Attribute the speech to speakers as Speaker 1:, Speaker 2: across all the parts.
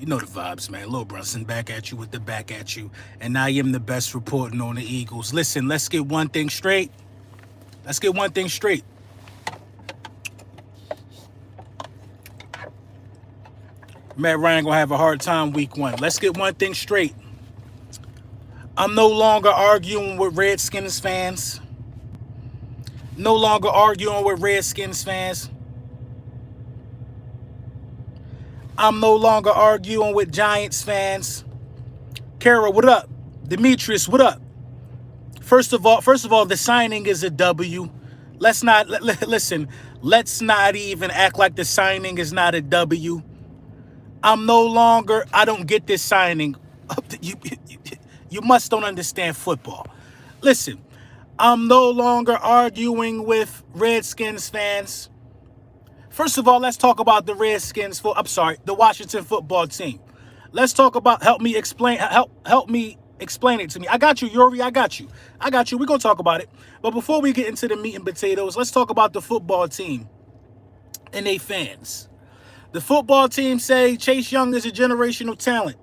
Speaker 1: You know the vibes, man. Lil Brunson back at you with the back at you. And I am the best reporting on the Eagles. Listen, let's get one thing straight. Let's get one thing straight. Matt Ryan gonna have a hard time week 1. Let's get one thing straight. I'm no longer arguing with Redskins fans. No longer arguing with Redskins fans. I'm no longer arguing with Giants fans. Kara, what up? Demetrius, what up? First of all, the signing is a W. Let's not listen. Let's not even act like the signing is not a W. I don't get this signing. You must don't understand football. Listen, I'm no longer arguing with Redskins fans. First of all, let's talk about the the Washington football team. Let's talk about, help me explain it to me. I got you, Yuri, I got you. We're going to talk about it. But before we get into the meat and potatoes, let's talk about the football team and they fans. The football team say Chase Young is a generational talent.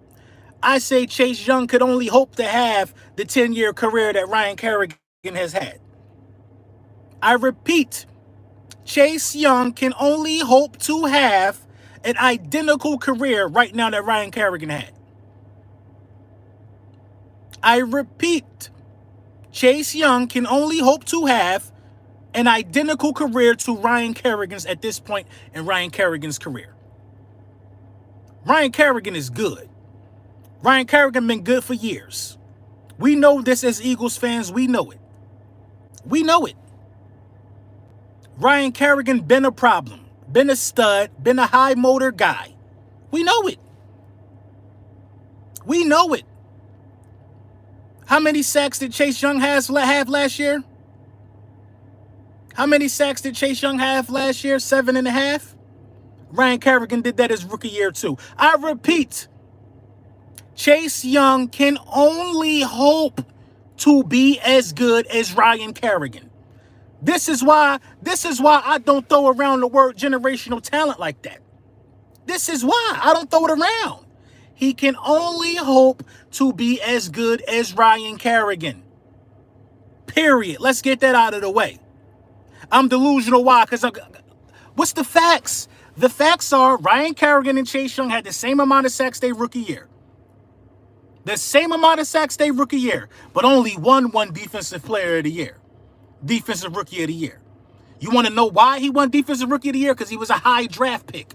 Speaker 1: I say Chase Young could only hope to have the 10-year career that Ryan Kerrigan has had. I repeat, Chase Young can only hope to have an identical career right now that Ryan Kerrigan had. I repeat, Chase Young can only hope to have an identical career to Ryan Kerrigan's at this point in Ryan Kerrigan's career. Ryan Kerrigan is good. Ryan Kerrigan been good for years. We know this as Eagles fans. We know it. We know it. Ryan Kerrigan been a problem, been a stud, been a high motor guy. We know it. We know it. How many sacks did Chase Young have last year? How many sacks did Chase Young have last year? 7.5? Ryan Kerrigan did that his rookie year too. I repeat, Chase Young can only hope to be as good as Ryan Kerrigan. This is why I don't throw around the word generational talent like that. This is why I don't throw it around. He can only hope to be as good as Ryan Kerrigan. Period. Let's get that out of the way. I'm delusional. Why? Because what's the facts? The facts are Ryan Kerrigan and Chase Young had the same amount of sacks their rookie year. The same amount of sacks their rookie year, but only one defensive player of the year. Defensive rookie of the year. You want to know why he won defensive rookie of the year? Because he was a high draft pick.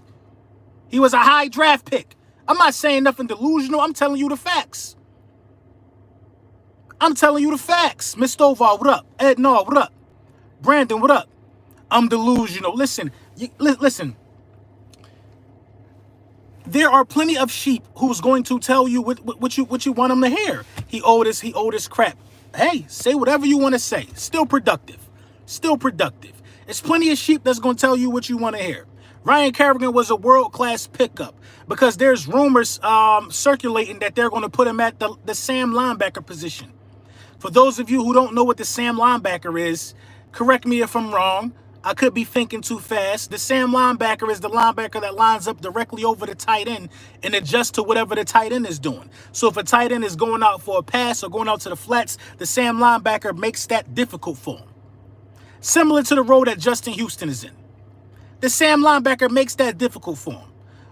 Speaker 1: He was a high draft pick. I'm not saying nothing delusional. I'm telling you the facts. I'm telling you the facts. Miss Stovall, what up? Ed Naw, what up? Brandon, what up? I'm delusional. Listen. There are plenty of sheep who's going to tell you what you want them to hear. He owed us crap. Hey, say whatever you want to say. Still productive. Still productive. There's plenty of sheep that's going to tell you what you want to hear. Ryan Kerrigan was a world-class pickup because there's rumors circulating that they're going to put him at the Sam linebacker position. For those of you who don't know what the Sam linebacker is, correct me if I'm wrong. I could be thinking too fast. The Sam linebacker is the linebacker that lines up directly over the tight end and adjusts to whatever the tight end is doing. So if a tight end is going out for a pass or going out to the flats, the Sam linebacker makes that difficult for him. Similar to the role that Justin Houston is in. The Sam linebacker makes that difficult for him.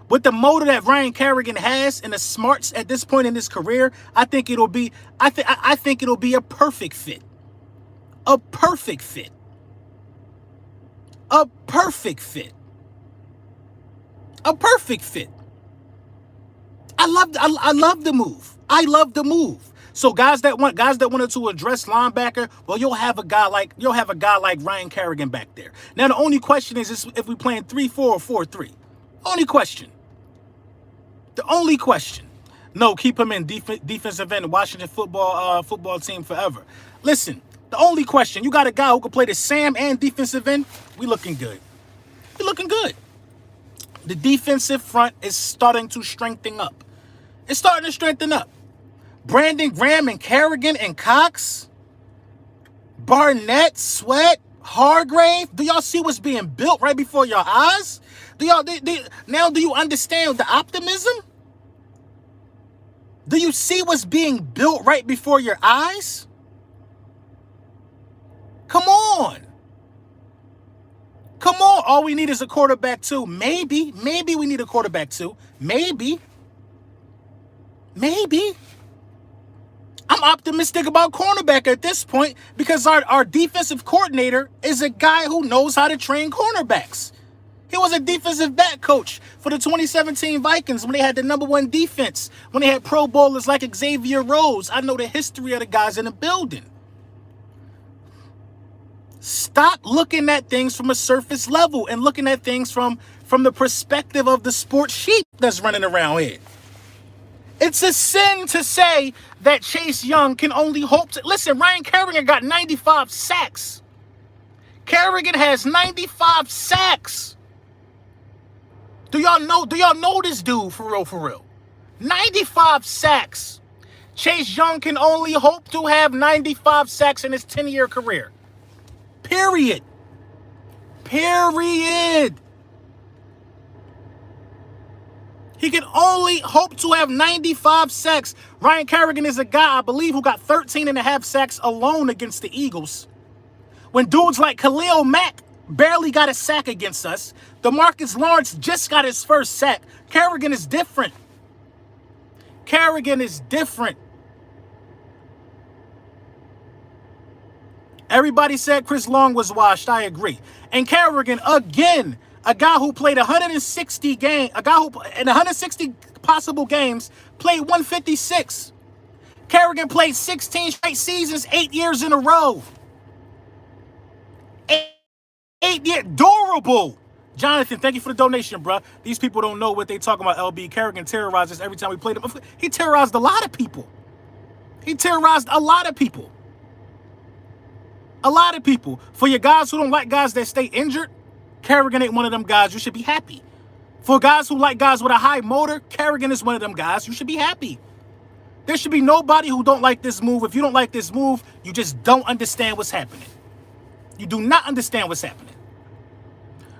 Speaker 1: With the motor that Ryan Kerrigan has and the smarts at this point in his career, I think it'll be a perfect fit. A perfect fit. A perfect fit. A perfect fit. I love the move. I love the move. So guys that wanted to address linebacker, well, you'll have a guy like Ryan Kerrigan back there. Now the only question is if we playing 3-4 or 4-3. Only question. The only question. No, keep him in defensive end, Washington football team forever. Listen, the only question, you got a guy who can play the Sam and defensive end. We looking good. We looking good. The defensive front is starting to strengthen up. It's starting to strengthen up. Brandon Graham and Kerrigan and Cox, Barnett, Sweat, Hargrave. Do y'all see what's being built right before your eyes? Do you understand the optimism? Do you see what's being built right before your eyes? Come on. Come on. All we need is a quarterback too. Maybe we need a quarterback too. Maybe. I'm optimistic about cornerback at this point because our defensive coordinator is a guy who knows how to train cornerbacks. He was a defensive back coach for the 2017 Vikings when they had the #1 defense, when they had Pro Bowlers like Xavier Rhodes. I know the history of the guys in the building. Stop looking at things from a surface level and looking at things from the perspective of the sports sheep that's running around here. It's a sin to say that Chase Young can only hope to... Listen, Ryan Kerrigan got 95 sacks. Kerrigan has 95 sacks. Do y'all know this dude for real? 95 sacks. Chase Young can only hope to have 95 sacks in his 10-year career. Period. He can only hope to have 95 sacks. Ryan Kerrigan is a guy, I believe, who got 13.5 sacks alone against the Eagles. When dudes like Khalil Mack barely got a sack against us, DeMarcus Lawrence just got his first sack. Kerrigan is different. Everybody said Chris Long was washed. I agree. And Kerrigan, again, a guy who played 160 games, a guy who in 160 possible games played 156. Kerrigan played 16 straight seasons, 8 years in a row. 8 years, durable. Jonathan, thank you for the donation, bro. These people don't know what they talking about, LB. Kerrigan terrorized us every time we played him. He terrorized a lot of people. A lot of people. For your guys who don't like guys that stay injured, Kerrigan ain't one of them guys. You should be happy. For guys who like guys with a high motor, Kerrigan is one of them guys. You should be happy. There should be nobody who don't like this move. If you don't like this move, you just don't understand what's happening. You do not understand what's happening.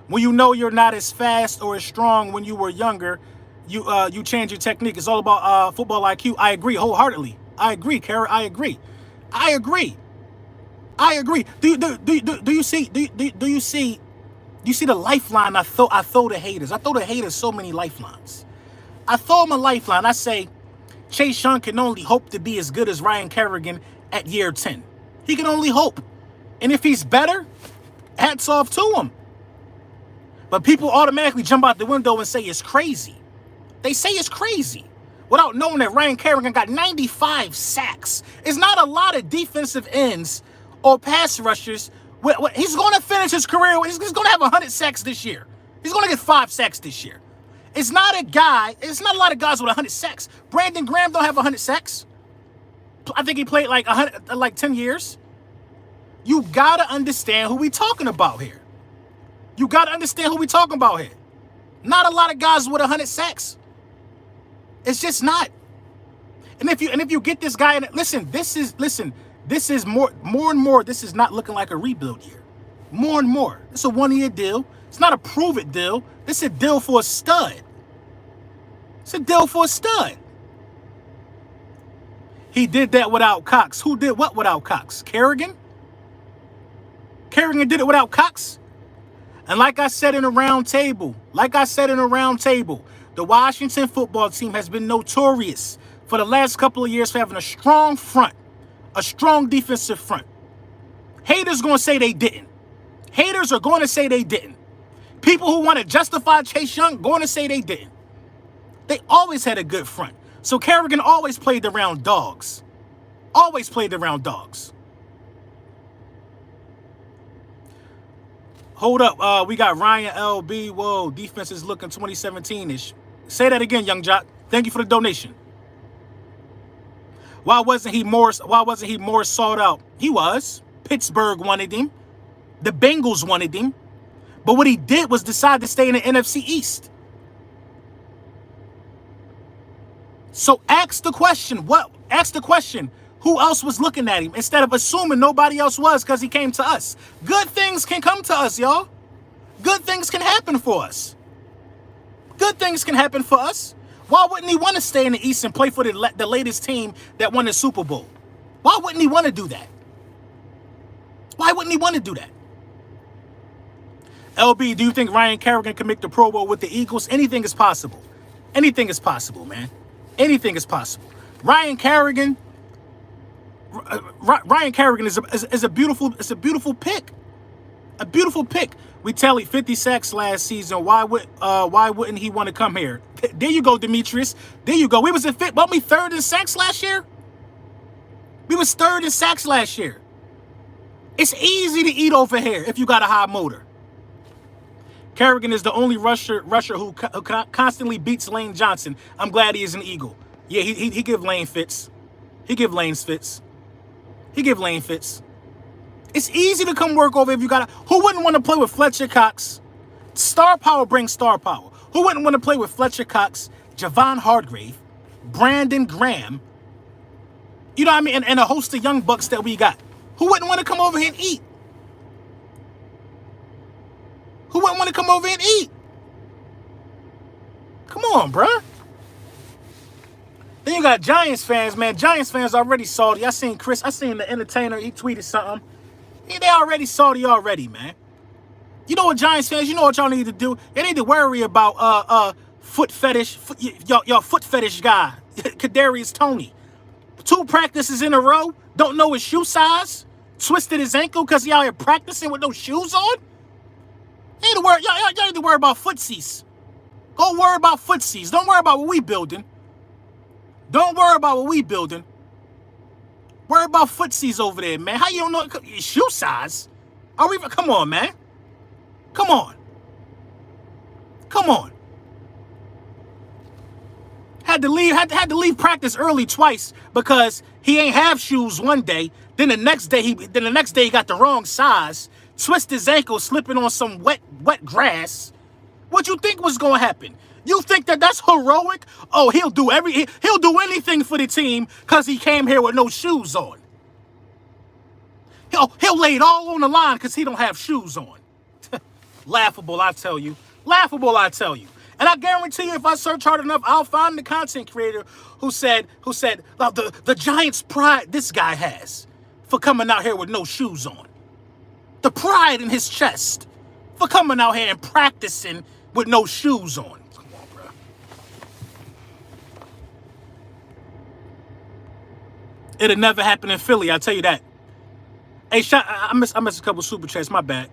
Speaker 1: When you know you're not as fast or as strong when you were younger, you change your technique. It's all about football IQ. I agree wholeheartedly. I agree, Kara. I agree. Do you see the lifeline I throw to haters? I throw to haters so many lifelines. I throw them a lifeline. I say Chase Young can only hope to be as good as Ryan Kerrigan at year 10. He can only hope. And if he's better, hats off to him. But people automatically jump out the window and say it's crazy. They say it's crazy without knowing that Ryan Kerrigan got 95 sacks. It's not a lot of defensive ends or pass rushers. He's going to finish his career. He's going to have 100 sacks this year. He's going to get 5 sacks this year. It's not a lot of guys with 100 sacks. Brandon Graham don't have 100 sacks. I think he played like 10 years. You got to understand who we talking about here. Not a lot of guys with 100 sacks. It's just not. And if you get this guy, this is more and more. This is not looking like a rebuild year. More and more. It's a 1-year deal. It's not a prove it deal. This is a deal for a stud. He did that without Cox. Who did what without Cox? Kerrigan did it without Cox. And like I said in a round table, the Washington football team has been notorious for the last couple of years for having a strong front, a strong defensive front. Haters going to say they didn't. Haters are going to say they didn't. People who want to justify Chase Young going to say they didn't. They always had a good front. So Kerrigan always played around dogs. Hold up. We got Ryan LB. Whoa, defense is looking 2017-ish. Say that again, Young Jock. Thank you for the donation. Why wasn't he more sought out? He was. Pittsburgh wanted him. The Bengals wanted him. But what he did was decide to stay in the NFC East. So ask the question, who else was looking at him instead of assuming nobody else was because he came to us. Good things can come to us, y'all. Good things can happen for us. Why wouldn't he want to stay in the East and play for the latest team that won the Super Bowl? Why wouldn't he want to do that? Why wouldn't he want to do that? LB, do you think Ryan Kerrigan can make the Pro Bowl with the Eagles? Anything is possible. Anything is possible, man. Anything is possible. Ryan Kerrigan is a beautiful pick. A beautiful pick. We tallied 50 sacks last season. Why wouldn't he want to come here? There you go, Demetrius. There you go. We was weren't we third in sacks last year? We was third in sacks last year. It's easy to eat over here if you got a high motor. Kerrigan is the only rusher who constantly beats Lane Johnson. I'm glad he is an Eagle. Yeah, he give Lane fits. He give Lane's fits. He give Lane fits. It's easy to come work over if you got who wouldn't want to play with Fletcher Cox? Star power brings star power. Who wouldn't want to play with Fletcher Cox, Javon Hargrave, Brandon Graham, you know what I mean, and a host of young bucks that we got? Who wouldn't want to come over here and eat? Who wouldn't want to come over and eat? Come on, bruh. Then you got Giants fans, man. Giants fans already salty. I seen the entertainer, he tweeted something. Yeah, they already salty already, man. You know what, Giants fans, you know what y'all need to do? You need to worry about foot fetish, your foot fetish guy, Kadarius Toney. 2 practices in a row, don't know his shoe size, twisted his ankle because he out here practicing with no shoes on. You need to worry, y'all need to worry about footsies. Go worry about footsies. Don't worry about what we building. Don't worry about what we building. Worry about footsies over there, man. How you don't know shoe size? Come on, man. Come on. Come on. Had to leave practice early twice because he ain't have shoes one day. Then the next day he got the wrong size. Twist his ankle, slipping on some wet grass. What you think was gonna happen? You think that's heroic? Oh, he'll do anything for the team because he came here with no shoes on. He'll lay it all on the line because he don't have shoes on. Laughable, I tell you. Laughable, I tell you. And I guarantee you, if I search hard enough, I'll find the content creator who said the Giants' pride this guy has for coming out here with no shoes on. The pride in his chest for coming out here and practicing with no shoes on. Come on, bro. It'll never happen in Philly, I'll tell you that. Hey, I missed a couple super chats, my bad.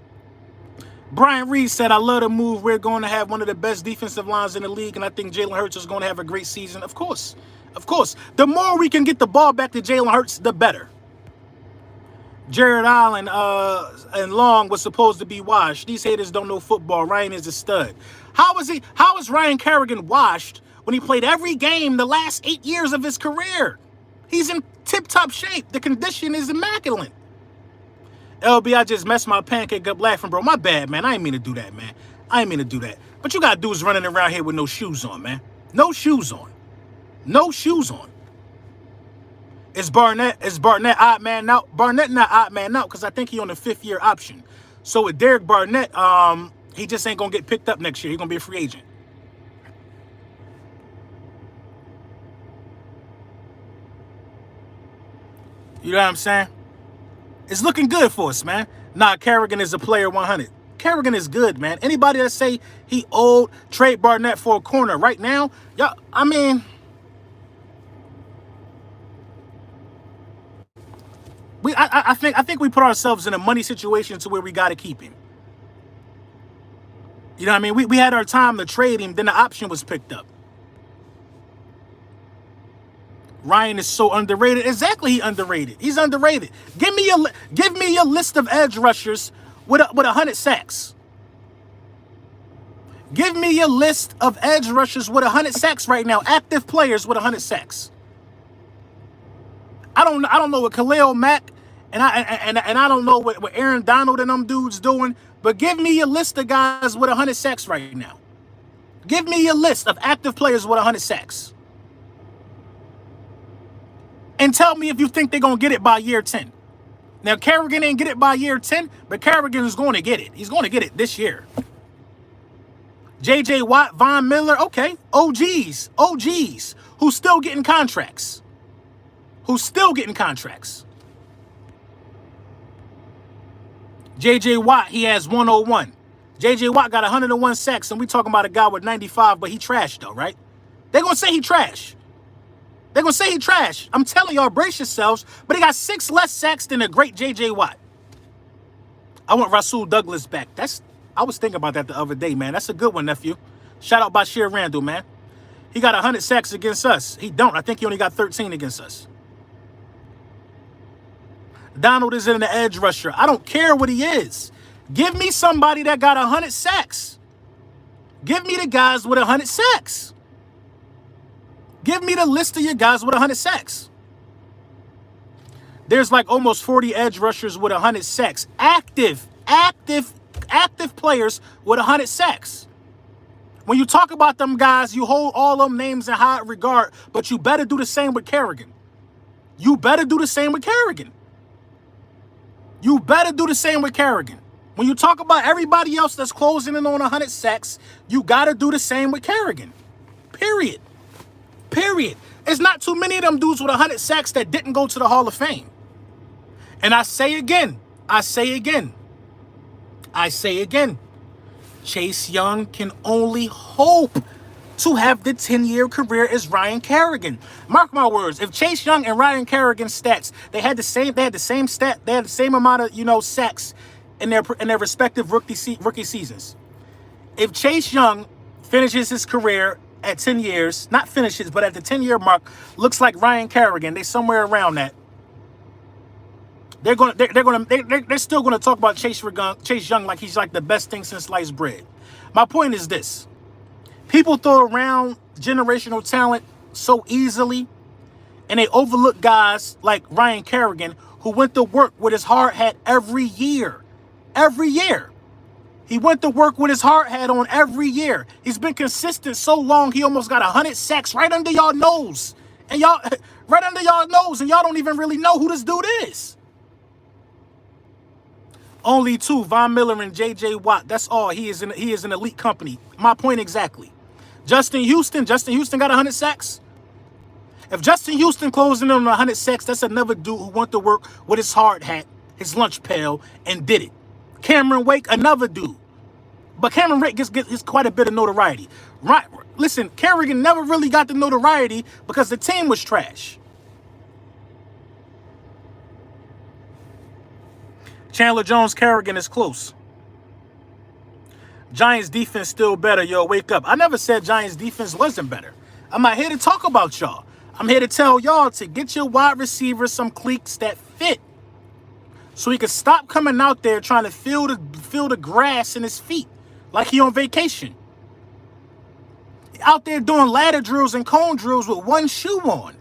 Speaker 1: Brian Reed said, I love the move. We're going to have one of the best defensive lines in the league, and I think Jalen Hurts is going to have a great season. Of course. Of course. The more we can get the ball back to Jalen Hurts, the better. Jared Allen and Long was supposed to be washed. These haters don't know football. Ryan is a stud. How is Ryan Kerrigan washed when he played every game the last 8 years of his career? He's in tip-top shape. The condition is immaculate. LB, I just messed my pancake up laughing, bro. My bad, man. I ain't mean to do that, man. I ain't mean to do that. But you got dudes running around here with no shoes on, man. No shoes on. No shoes on. Is Barnett odd man out? Barnett not odd man out because I think he on the 5th-year option. So with Derek Barnett, he just ain't going to get picked up next year. He's going to be a free agent. You know what I'm saying? It's looking good for us, man. Nah, Kerrigan is a player 100. Kerrigan is good, man. Anybody that say he old, trade Barnett for a corner right now, y'all, I mean, I think we put ourselves in a money situation to where we got to keep him. You know what I mean? We had our time to trade him, then the option was picked up. Ryan is so underrated. Exactly, he underrated. He's underrated. Give me your list of edge rushers with 100 sacks. Give me your list of edge rushers with 100 sacks right now. Active players with 100 sacks. I don't know what Khalil Mack and I don't know what Aaron Donald and them dudes doing, but give me your list of guys with 100 sacks right now. Give me your list of active players with 100 sacks. And tell me if you think they're going to get it by year 10. Now, Kerrigan ain't get it by year 10, but Kerrigan is going to get it. He's going to get it this year. J.J. Watt, Von Miller, okay. OGs, who's still getting contracts. J.J. Watt, he has 101. J.J. Watt got 101 sacks, and we talking about a guy with 95, but he trash though, right? They're going to say he trash. I'm telling y'all, brace yourselves, but he got 6 less sacks than the great J.J. Watt. I want Rasul Douglas back. I was thinking about that the other day, man. That's a good one, nephew. Shout out Bashir Randall, man. He got 100 sacks against us. He don't. I think he only got 13 against us. Donald is in the edge rusher. I don't care what he is. Give me somebody that got 100 sacks. Give me the guys with 100 sacks. Give me the list of your guys with 100 sacks. There's like almost 40 edge rushers with 100 sacks. Active players with 100 sacks. When you talk about them guys, you hold all them names in high regard, but you better do the same with Kerrigan. When you talk about everybody else that's closing in on 100 sacks, you got to do the same with Kerrigan. Period. It's not too many of them dudes with 100 sacks that didn't go to the Hall of Fame. And I say again, Chase Young can only hope to have the 10-year career as Ryan Kerrigan. Mark my words, if Chase Young and Ryan Kerrigan's stats, they had the same amount of, sacks in their respective rookie seasons. If Chase Young finishes his career at 10 years, not finishes, but at the 10-year mark, looks like Ryan Kerrigan, they somewhere around that. They're still gonna talk about Chase Young like he's like the best thing since sliced bread. My point is this: people throw around generational talent so easily, and they overlook guys like Ryan Kerrigan, who went to work with his hard hat every year. He went to work with his hard hat on every year. He's been consistent so long, he almost got 100 sacks right under y'all nose, and y'all don't even really know who this dude is. Only 2, Von Miller and J.J. Watt. That's all. He is an elite company. My point exactly. Justin Houston got 100 sacks. If Justin Houston closing in on 100 sacks, that's another dude who went to work with his hard hat, his lunch pail, and did it. Cameron Wake, another dude. But Cameron Wake gets quite a bit of notoriety. Right? Listen, Kerrigan never really got the notoriety because the team was trash. Chandler Jones, Kerrigan is close. Giants defense still better. Yo, wake up. I never said Giants defense wasn't better. I'm not here to talk about y'all. I'm here to tell y'all to get your wide receivers some cleats that fit, so he can stop coming out there trying to feel the grass in his feet like he on vacation. Out there doing ladder drills and cone drills with one shoe on.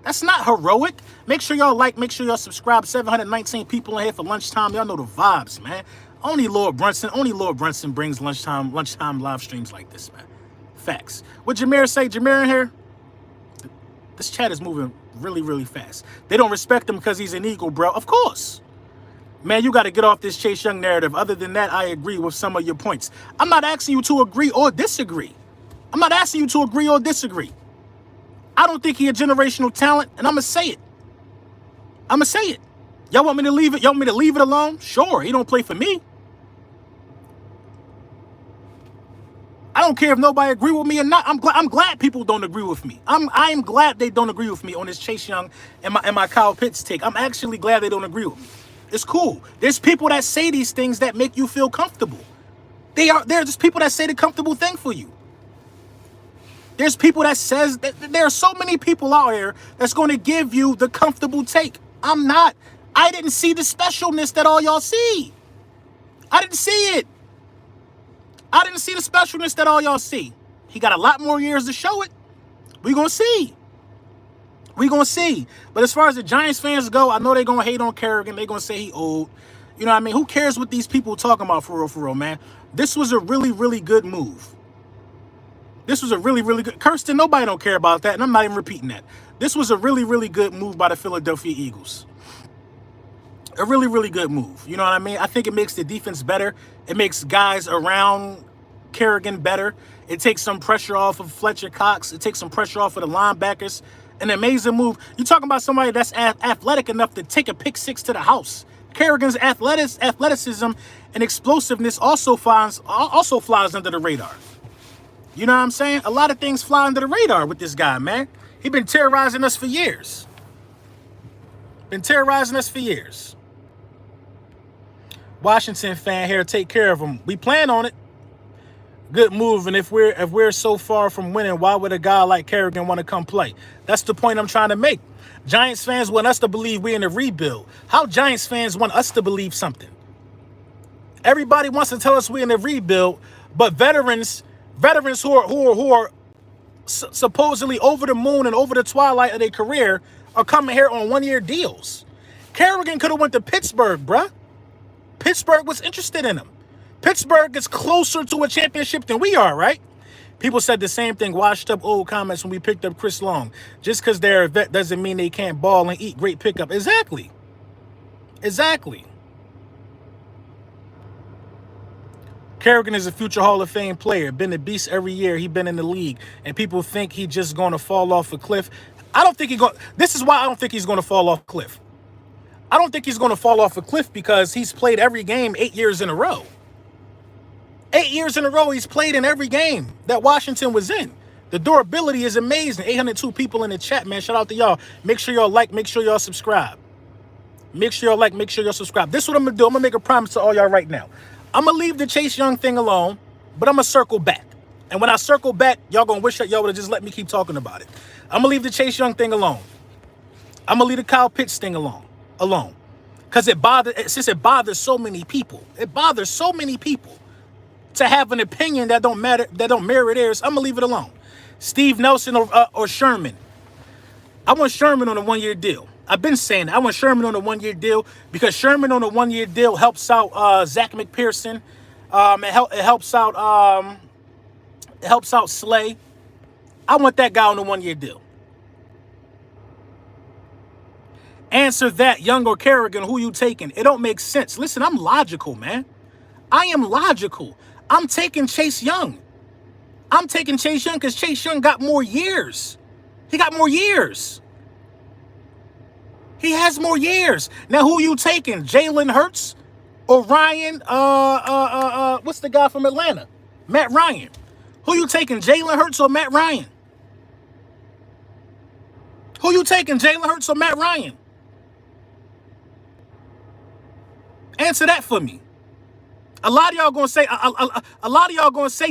Speaker 1: That's not heroic. Make sure y'all make sure y'all subscribe. 719 people in here for lunchtime. Y'all know the vibes, man. Only Lord Brunson brings lunchtime live streams like this, man. Facts. What Jameer say? Jameer in here? This chat is moving really, really fast. They don't respect him because he's an Eagle, bro. Of course. Man, you got to get off this Chase Young narrative. Other than that, I agree with some of your points. I'm not asking you to agree or disagree. I don't think he a generational talent, and I'm going to say it. Y'all want me to leave it? Y'all want me to leave it alone? Sure, he don't play for me. I don't care if nobody agree with me or not. I'm glad people don't agree with me. I'm glad they don't agree with me on this Chase Young and my Kyle Pitts take. I'm actually glad they don't agree with me. It's cool. There's people that say these things that make you feel comfortable. They're just people that say the comfortable thing for you. There's people that says that there are so many people out here that's going to give you the comfortable take. I'm not. I didn't see the specialness that all y'all see. I didn't see it. I didn't see the specialness that all y'all see. He got a lot more years to show it. We're going to see. But as far as the Giants fans go, I know they're going to hate on Kerrigan. They're going to say he old. You know what I mean? Who cares what these people talking about for real, man? This was a really, really good move. This was a really, really good... Kirsten, nobody don't care about that, and I'm not even repeating that. This was a really, really good move by the Philadelphia Eagles. A really, really good move. You know what I mean? I think it makes the defense better. It makes guys around Kerrigan better. It takes some pressure off of Fletcher Cox. It takes some pressure off of the linebackers. An amazing move. You're talking about somebody that's athletic enough to take a pick six to the house. Kerrigan's athleticism and explosiveness also flies under the radar. You know what I'm saying? A lot of things fly under the radar with this guy, man. He's been terrorizing us for years. Washington fan here, take care of him. We plan on it. Good move. And if we're so far from winning, why would a guy like Kerrigan want to come play? That's the point I'm trying to make. Giants fans want us to believe we're in a rebuild. How Giants fans want us to believe something? Everybody wants to tell us we're in a rebuild, but veterans who are supposedly over the moon and over the twilight of their career are coming here on one-year deals. Kerrigan could have went to Pittsburgh, bruh. Pittsburgh was interested in him. Pittsburgh is closer to a championship than we are, right? People said the same thing, washed up old comments when we picked up Chris Long. Just because they're a vet doesn't mean they can't ball and eat. Great pickup. Exactly. Kerrigan is a future Hall of Fame player. Been a beast every year he's been in the league. And people think he's just going to fall off a cliff. This is why I don't think he's going to fall off a cliff. I don't think he's going to fall off a cliff because he's played every game 8 years in a row. 8 years in a row he's played in every game that Washington was in. The durability is amazing. 802 people in the chat, man. Shout out to y'all. Make sure y'all like. Make sure y'all subscribe. Make sure y'all like. Make sure y'all subscribe. This is what I'm going to do. I'm going to make a promise to all y'all right now. I'm going to leave the Chase Young thing alone, but I'm going to circle back. And when I circle back, y'all going to wish that y'all would have just let me keep talking about it. I'm going to leave the Chase Young thing alone. I'm going to leave the Kyle Pitts thing alone. Because it bothers so many people. It bothers so many people to have an opinion that don't merit theirs. I'm going to leave it alone. Steve Nelson or Sherman. I want Sherman on a one-year deal. I've been saying that. I want Sherman on a one-year deal because Sherman on a one-year deal helps out Zach McPherson. It helps out Slay. I want that guy on a one-year deal. Answer that, Young or Kerrigan, who you taking? It don't make sense. Listen, I'm logical, man. I am logical. I'm taking Chase Young. I'm taking Chase Young because Chase Young got more years. He got more years. He has more years. Now, who you taking? Jalen Hurts or Ryan? What's the guy from Atlanta? Matt Ryan. Who you taking? Jalen Hurts or Matt Ryan? Who you taking? Jalen Hurts or Matt Ryan? Answer that for me. A lot of y'all gonna say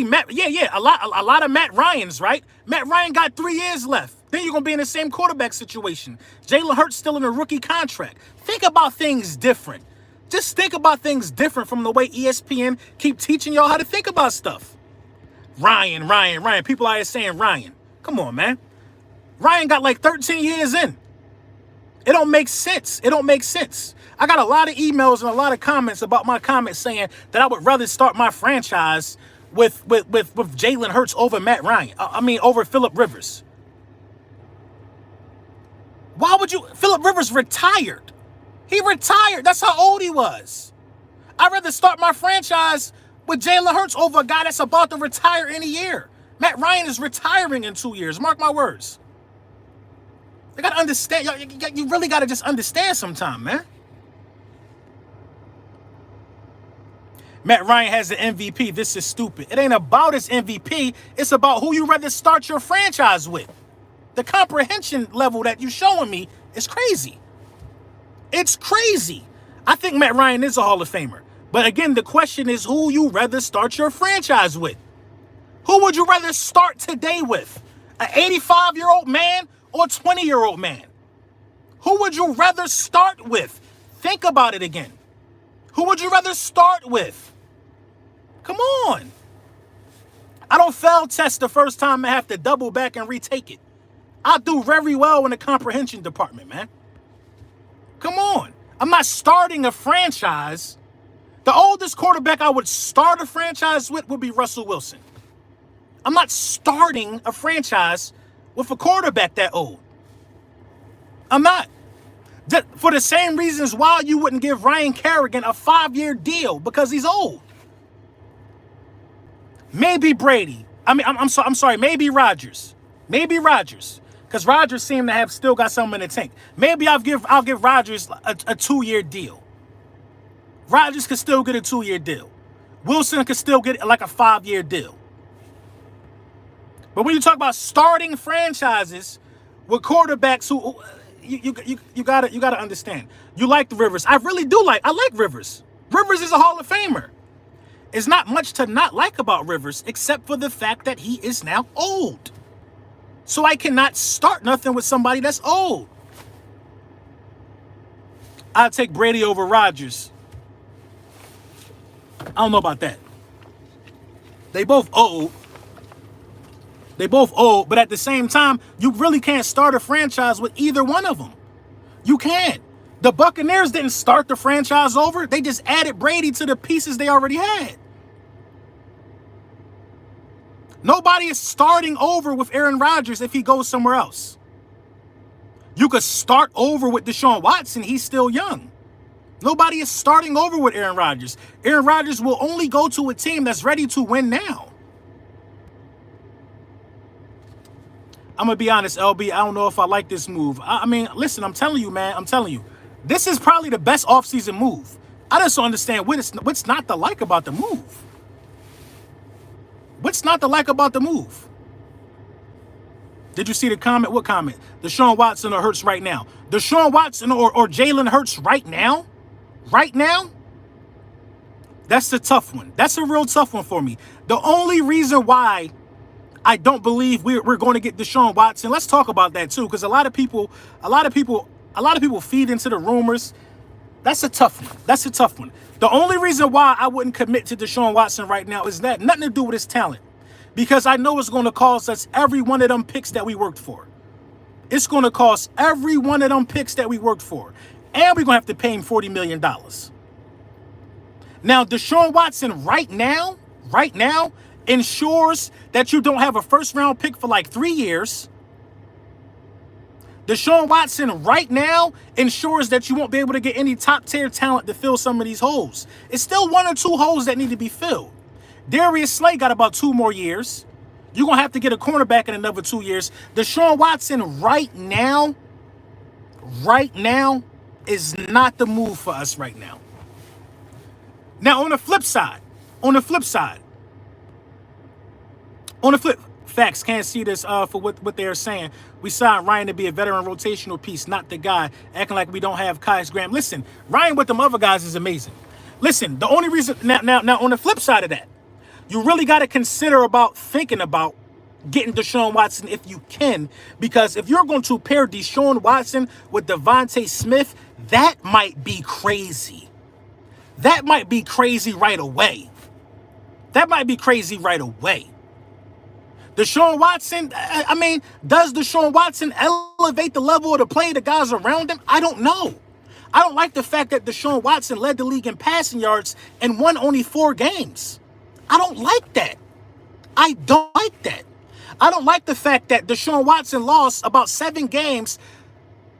Speaker 1: Matt. A lot of Matt Ryans, right? Matt Ryan got 3 years left. Then you're gonna be in the same quarterback situation. Jalen Hurts still in a rookie contract. Think about things different. Just think about things different from the way ESPN keep teaching y'all how to think about stuff. Ryan. People out here saying Ryan. Come on, man. Ryan got like 13 years in. It don't make sense. I got a lot of emails and a lot of comments about my comments saying that I would rather start my franchise with Jalen Hurts over Matt Ryan. Over Phillip Rivers. Why would you? Phillip Rivers retired. He retired. That's how old he was. I'd rather start my franchise with Jalen Hurts over a guy that's about to retire in a year. Matt Ryan is retiring in 2 years. Mark my words. You got to understand. You really got to just understand sometime, man. Matt Ryan has an MVP. This is stupid. It ain't about his MVP. It's about who you rather start your franchise with. The comprehension level that you're showing me is crazy. It's crazy. I think Matt Ryan is a Hall of Famer. But again, the question is who you rather start your franchise with. Who would you rather start today with? An 85-year-old man or a 20-year-old man? Who would you rather start with? Think about it again. Who would you rather start with? Come on. I don't fail test the first time I have to double back and retake it. I do very well in the comprehension department, man. Come on. I'm not starting a franchise. The oldest quarterback I would start a franchise with would be Russell Wilson. I'm not starting a franchise with a quarterback that old. I'm not. For the same reasons why you wouldn't give Ryan Kerrigan a 5-year deal because he's old. Maybe Brady. I'm sorry. Maybe Rodgers. Maybe Rodgers. Because Rodgers seemed to have still got something in the tank. Maybe I'll give Rodgers a 2-year deal. Rodgers could still get a 2-year deal. Wilson could still get like a 5-year deal. But when you talk about starting franchises with quarterbacks who you gotta understand. You like the Rivers. I really do I like Rivers. Rivers is a Hall of Famer. There's not much to not like about Rivers except for the fact that he is now old. So I cannot start nothing with somebody that's old. I'll take Brady over Rodgers. I don't know about that. They both old. But at the same time, you really can't start a franchise with either one of them. You can't. The Buccaneers didn't start the franchise over. They just added Brady to the pieces they already had. Nobody is starting over with Aaron Rodgers if he goes somewhere else. You could start over with Deshaun Watson. He's still young. Nobody is starting over with Aaron Rodgers. Aaron Rodgers will only go to a team that's ready to win now. I'm going to be honest, LB. I don't know if I like this move. I mean, listen, I'm telling you, man. I'm telling you. This is probably the best offseason move. I just don't understand what's not to like about the move. What's not to like about the move? Did you see the comment? What comment? Deshaun Watson or Hurts right now? Deshaun Watson or Jalen Hurts right now? Right now? That's a tough one. That's a real tough one for me. The only reason why I don't believe we're going to get Deshaun Watson. Let's talk about that too, because a lot of people feed into the rumors. That's a tough one. That's a tough one. The only reason why I wouldn't commit to Deshaun Watson right now is that nothing to do with his talent, because I know it's going to cost us every one of them picks that we worked for. It's going to cost every one of them picks that we worked for, and we're going to have to pay him $40 million. Now, Deshaun Watson right now ensures that you don't have a first-round pick for like 3 years. Deshaun Watson right now ensures that you won't be able to get any top-tier talent to fill some of these holes. It's still 1 or 2 holes that need to be filled. Darius Slay got about 2 more years. You're going to have to get a cornerback in another 2 years. Deshaun Watson right now is not the move for us right now. Now, on the flip side, facts, can't see this for what they're saying. We signed Ryan to be a veteran rotational piece, not the guy acting like we don't have Kyle Graham. Listen, Ryan with them other guys is amazing. Listen, the only reason now on the flip side of that, you really got to consider thinking about getting Deshaun Watson if you can, because if you're going to pair Deshaun Watson with Devontae Smith, that might be crazy. That might be crazy right away. Deshaun Watson, I mean, does Deshaun Watson elevate the level of the play of the guys around him? I don't know. I don't like the fact that Deshaun Watson led the league in passing yards and won only 4 games. I don't like that. I don't like the fact that Deshaun Watson lost about 7 games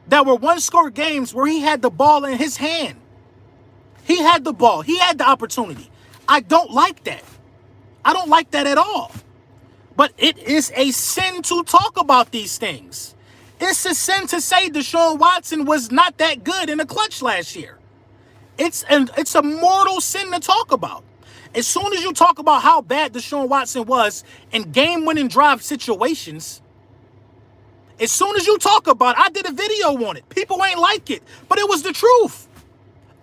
Speaker 1: that were 1-score games where he had the ball in his hand. He had the ball. He had the opportunity. I don't like that. I don't like that at all. But it is a sin to talk about these things. It's a sin to say Deshaun Watson was not that good in the clutch last year. It's a mortal sin to talk about. As soon as you talk about how bad Deshaun Watson was in game-winning drive situations, as soon as you talk about it, I did a video on it. People ain't like it, but it was the truth.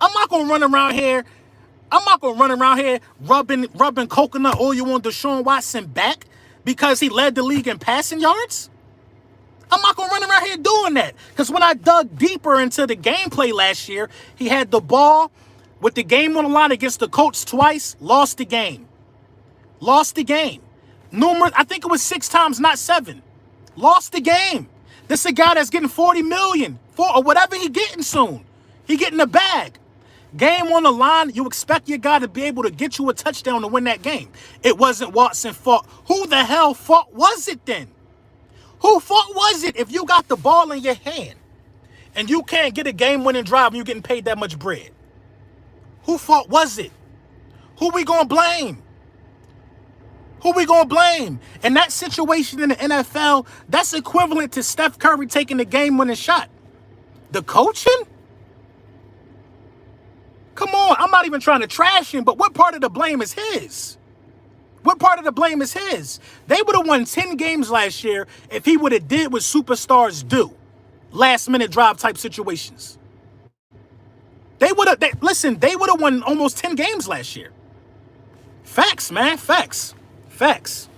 Speaker 1: I'm not going to run around here rubbing coconut oil on Deshaun Watson back because he led the league in passing yards. I'm not going to run around here doing that, because when I dug deeper into the gameplay last year, he had the ball with the game on the line against the Colts twice, lost the game. Numerous, I think it was 6 times, not 7. Lost the game. This is a guy that's getting $40 million or whatever he getting soon. He getting the bag. Game on the line, you expect your guy to be able to get you a touchdown to win that game. It wasn't Watson's fault. Who the hell fault was it then? Who fault was it if you got the ball in your hand and you can't get a game-winning drive and you're getting paid that much bread? Who fault was it? Who we gonna blame? Who we gonna blame? In that situation in the NFL, that's equivalent to Steph Curry taking the game-winning shot. The coaching? Come on, I'm not even trying to trash him, but what part of the blame is his? What part of the blame is his? They would have won 10 games last year if he would have did what superstars do. Last-minute drive type situations. They would have won almost 10 games last year. Facts, man, facts. Facts.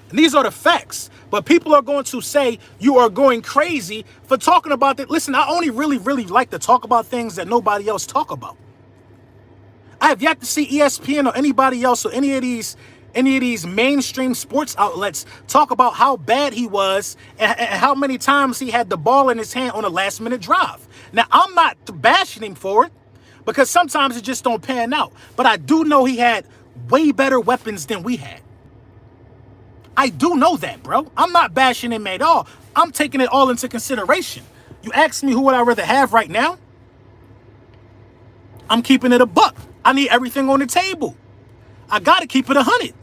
Speaker 1: And these are the facts. But people are going to say you are going crazy for talking about that. Listen, I only really like to talk about things that nobody else talk about. I have yet to see ESPN or anybody else or any of these mainstream sports outlets talk about how bad he was and how many times he had the ball in his hand on a last-minute drive. Now, I'm not bashing him for it because sometimes it just don't pan out. But I do know he had way better weapons than we had. I do know that, bro. I'm not bashing him at all. I'm taking it all into consideration. You ask me who would I rather have right now? I'm keeping it a buck. I need everything on the table. I got to keep it 100.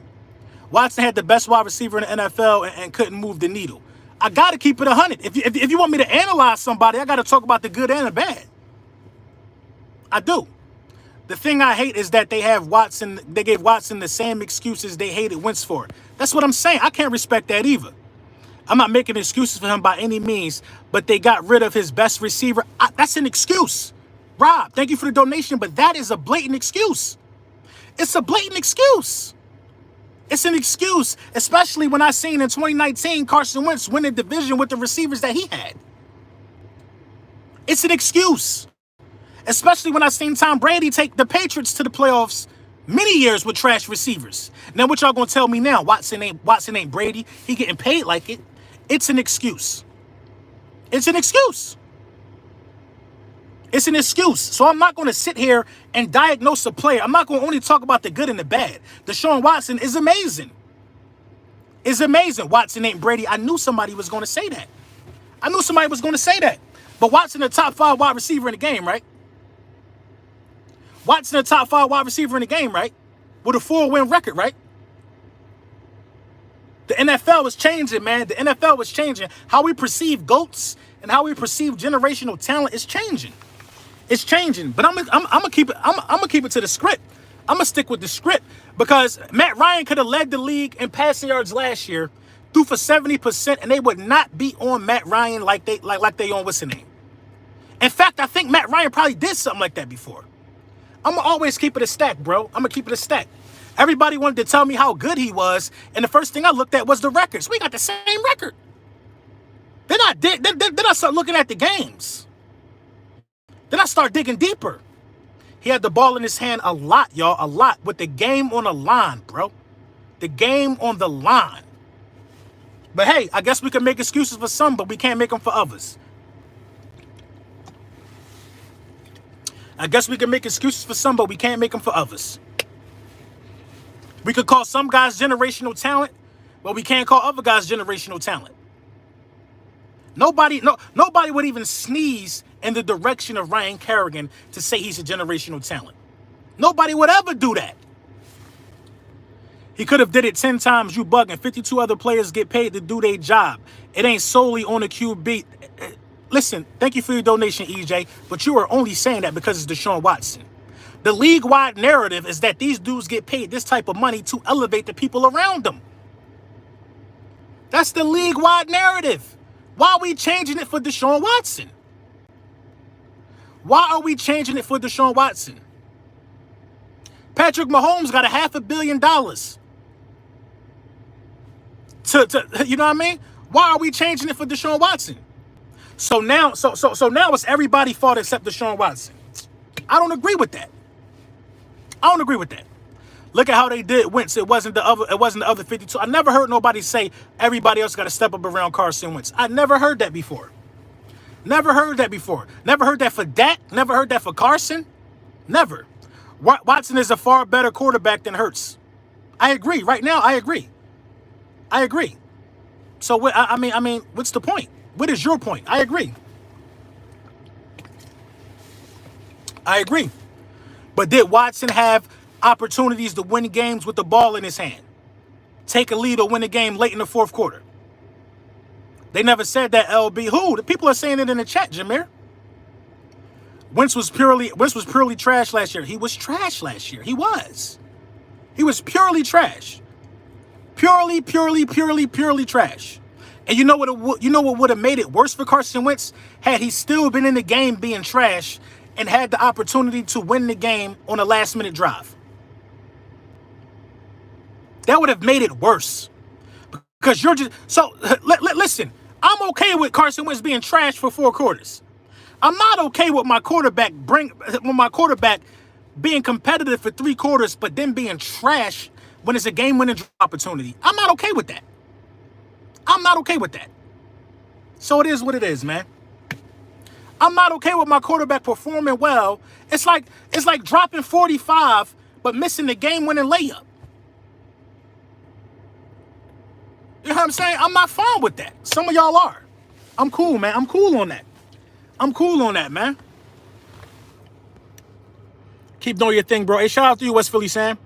Speaker 1: Watson had the best wide receiver in the NFL and couldn't move the needle. I got to keep it 100. If you want me to analyze somebody, I got to talk about the good and the bad. I do. The thing I hate is that they gave Watson the same excuses they hated Wentz for. That's what I'm saying. I can't respect that either. I'm not making excuses for him by any means, but they got rid of his best receiver. That's an excuse. Rob, thank you for the donation, but that is a blatant excuse. It's a blatant excuse. It's an excuse, especially when I seen in 2019 Carson Wentz win the division with the receivers that he had. It's an excuse. Especially when I seen Tom Brady take the Patriots to the playoffs many years with trash receivers. Now, what y'all gonna tell me now? Watson ain't Brady. He getting paid like it. It's an excuse. It's an excuse. It's an excuse. So I'm not going to sit here and diagnose a player. I'm not going to only talk about the good and the bad. Deshaun Watson is amazing. It's amazing. Watson ain't Brady. I knew somebody was going to say that. But Watson, the top 5 wide receiver in the game, right? Watson, the top 5 wide receiver in the game, right? With a 4-win record, right? The NFL was changing, man. The NFL was changing. How we perceive GOATs and how we perceive generational talent is changing. It's changing. But I'm gonna keep it to the script. I'm gonna stick with the script because Matt Ryan could have led the league in passing yards last year, threw for 70%, and they would not be on Matt Ryan like they on what's the name. In fact, I think Matt Ryan probably did something like that before. I'm gonna always keep it a stack, bro. I'm gonna keep it a stack. Everybody wanted to tell me how good he was, and the first thing I looked at was the records. We got the same record. Then I start looking at the games. Then I start digging deeper. He had the ball in his hand a lot, y'all, a lot, with the game on the line, bro. The game on the line. But hey, I guess we can make excuses for some, but we can't make them for others. I guess we can make excuses for some, but we can't make them for others. We could call some guys generational talent, but we can't call other guys generational talent. Nobody would even sneeze in the direction of Ryan Kerrigan to say he's a generational talent. Nobody would ever do that. He could have did it 10 times, you bugging. 52 other players get paid to do their job. It ain't solely on the QB. Listen, thank you for your donation, EJ, but you are only saying that because it's Deshaun Watson. The league-wide narrative is that these dudes get paid this type of money to elevate the people around them. That's the league-wide narrative. Why are we changing it for Deshaun Watson? Why are we changing it for Deshaun Watson? Patrick Mahomes got $500 million. You know what I mean? Why are we changing it for Deshaun Watson? So now it's everybody's fault except Deshaun Watson. I don't agree with that. Look at how they did Wentz. It wasn't the other 52. I never heard nobody say everybody else got to step up around Carson Wentz. I never heard that before. Never heard that for Dak. Never heard that for Carson. Never. Watson is a far better quarterback than Hurts. I agree. Right now, I agree. So what? I mean, what's the point? What is your point? I agree. But did Watson have opportunities to win games with the ball in his hand? take a lead or win a game late in the fourth quarter. They never said that, LB. Who? The people are saying it in the chat, Jameer. Wentz was purely trash last year. He was trash last year. He was purely trash. Purely trash. And you know what would have made it worse for Carson Wentz? Had he still been in the game being trash and had the opportunity to win the game on a last-minute drive. That would have made it worse. Because you're just... So, listen. I'm okay with Carson Wentz being trash for 4 quarters. I'm not okay with my quarterback being competitive for 3 quarters, but then being trash when it's a game-winning opportunity. I'm not okay with that. I'm not okay with that. So it is what it is, man. I'm not okay with my quarterback performing well. It's like dropping 45, but missing the game-winning layup. You know what I'm saying? I'm not fine with that. Some of y'all are. I'm cool, man. I'm cool on that. I'm cool on that, man. Keep doing your thing, bro. Hey, shout out to you, West Philly, Sam.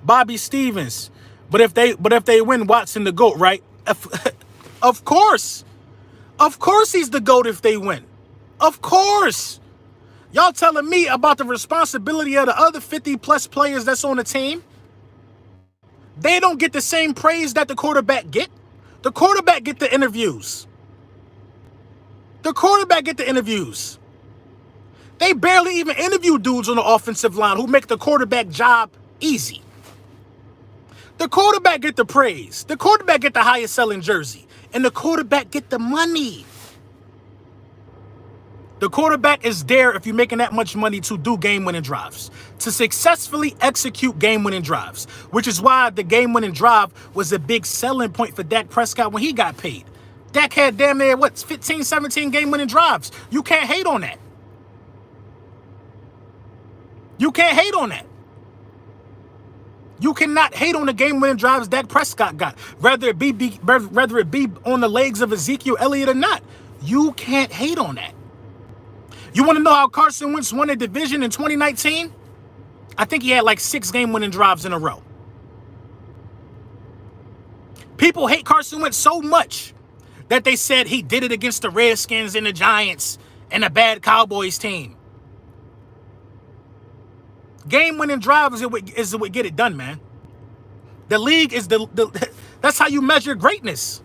Speaker 1: Bobby Stevens. But if they win, Watson the GOAT, right? Of course. Of course he's the GOAT if they win. Of course. Y'all telling me about the responsibility of the other 50-plus players that's on the team? They don't get the same praise that the quarterback get. The quarterback get the interviews. The quarterback get the interviews. They barely even interview dudes on the offensive line who make the quarterback job easy. The quarterback get the praise. The quarterback get the highest selling jersey. And the quarterback get the money. The quarterback is there if you're making that much money to do game-winning drives, to successfully execute game-winning drives, which is why the game-winning drive was a big selling point for Dak Prescott when he got paid. Dak had damn near, 15, 17 game-winning drives. You can't hate on that. You can't hate on that. You cannot hate on the game-winning drives Dak Prescott got, whether it be on the legs of Ezekiel Elliott or not. You can't hate on that. You want to know how Carson Wentz won a division in 2019? I think he had like 6 game-winning drives in a row. People hate Carson Wentz so much that they said he did it against the Redskins and the Giants and a bad Cowboys team. Game-winning drive is what get it done, man. The league is that's how you measure greatness.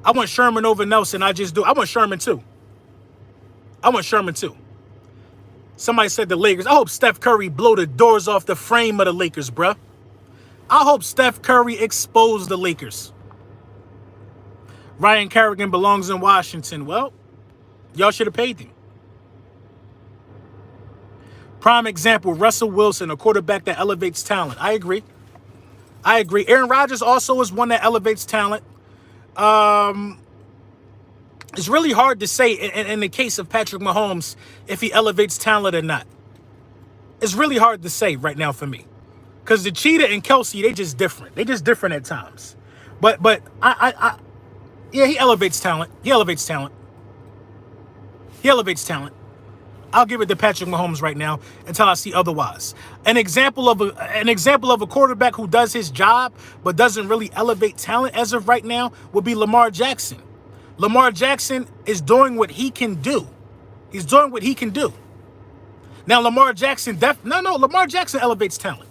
Speaker 1: I want Sherman over Nelson. I want Sherman too. Somebody said the Lakers. I hope Steph Curry blow the doors off the frame of the Lakers, bruh. I hope Steph Curry expose the Lakers. Ryan Kerrigan belongs in Washington. Well, y'all should have paid him. Prime example, Russell Wilson, a quarterback that elevates talent. I agree. Aaron Rodgers also is one that elevates talent. It's really hard to say in the case of Patrick Mahomes if he elevates talent or not. It's really hard to say right now for me. Because the Cheetah and Kelsey, they just different. They just different at times. But yeah, he elevates talent. I'll give it to Patrick Mahomes right now until I see otherwise. An example of a quarterback who does his job but doesn't really elevate talent as of right now would be Lamar Jackson. Lamar Jackson is doing what he can do. He's doing what he can do. Now, Lamar Jackson elevates talent.